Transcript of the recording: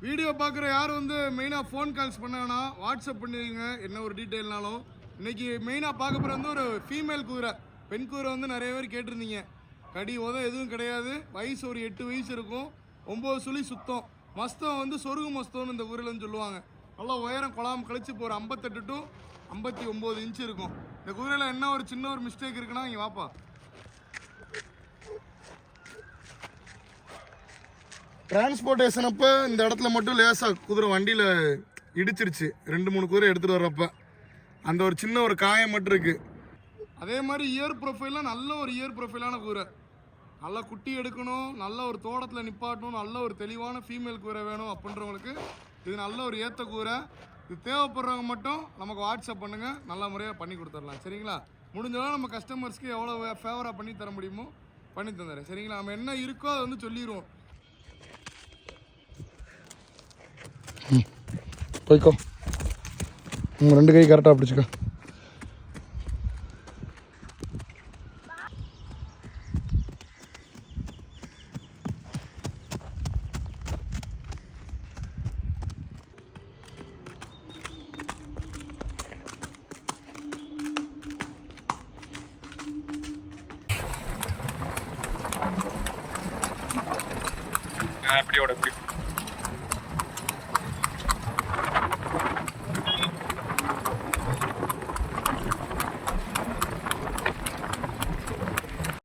Video பார்க்குற யார் வந்து மெயினாக ஃபோன் கால்ஸ் பண்ணாங்கன்னா வாட்ஸ்அப் பண்ணிடுங்க என்ன ஒரு டீட்டெயில்னாலும். இன்றைக்கி மெயினாக பார்க்க போகிற வந்து ஒரு ஃபீமேல் குதிரை, பெண் குதிரை வந்து நிறைய பேர் கேட்டிருந்தீங்க. கடி உதம் எதுவும் கிடையாது, வயசு ஒரு 8 வயசு இருக்கும், 9 சுழி சுத்தம், மஸ்தம் வந்து சொருகு மஸ்தம்னு இந்த குதிரைன்னு சொல்லுவாங்க. நல்லா உயரம் குழாம் கழிச்சு இப்போ ஒரு 58 to 59 இன்ச்சு இருக்கும். இந்த குதிரையில் என்ன ஒரு சின்ன ஒரு மிஸ்டேக் இருக்குன்னா இங்கே வாப்பா. டிரான்ஸ்போர்ட்டேஷன் அப்போ இந்த இடத்துல மட்டும் லேசாக குதிரை வண்டியில் இடிச்சிருச்சு, 2-3 குதிரை எடுத்துகிட்டு வர்றப்ப அந்த ஒரு சின்ன ஒரு காயம் மட்டும் இருக்குது. அதே மாதிரி இயர் ப்ரொஃபைலாம் நல்ல ஒரு இயர் ப்ரொஃபைலான குதிரை, நல்லா குட்டி எடுக்கணும், நல்ல ஒரு தோட்டத்தில் நிப்பாட்டணும், நல்ல ஒரு தெளிவான ஃபீமேல் குதிரை வேணும் அப்படின்றவங்களுக்கு இது நல்ல ஒரு ஏற்ற குதிரை. இது தேவைப்படுறவங்க மட்டும் நமக்கு வாட்ஸ்அப் பண்ணுங்கள், நல்ல முறையாக பண்ணி கொடுத்துடலாம். சரிங்களா? முடிஞ்சளவு நம்ம கஸ்டமர்ஸ்க்கு எவ்வளோ ஃபேவராக பண்ணி தர முடியுமோ பண்ணி தந்துடுறேன். சரிங்களா? நம்ம என்ன இருக்கோ அதை வந்து சொல்லிடுவோம். போய்க்கோ, உங்கள் 2 கை கரெக்டாக பிடிச்சிக்கோ. அப்படியோட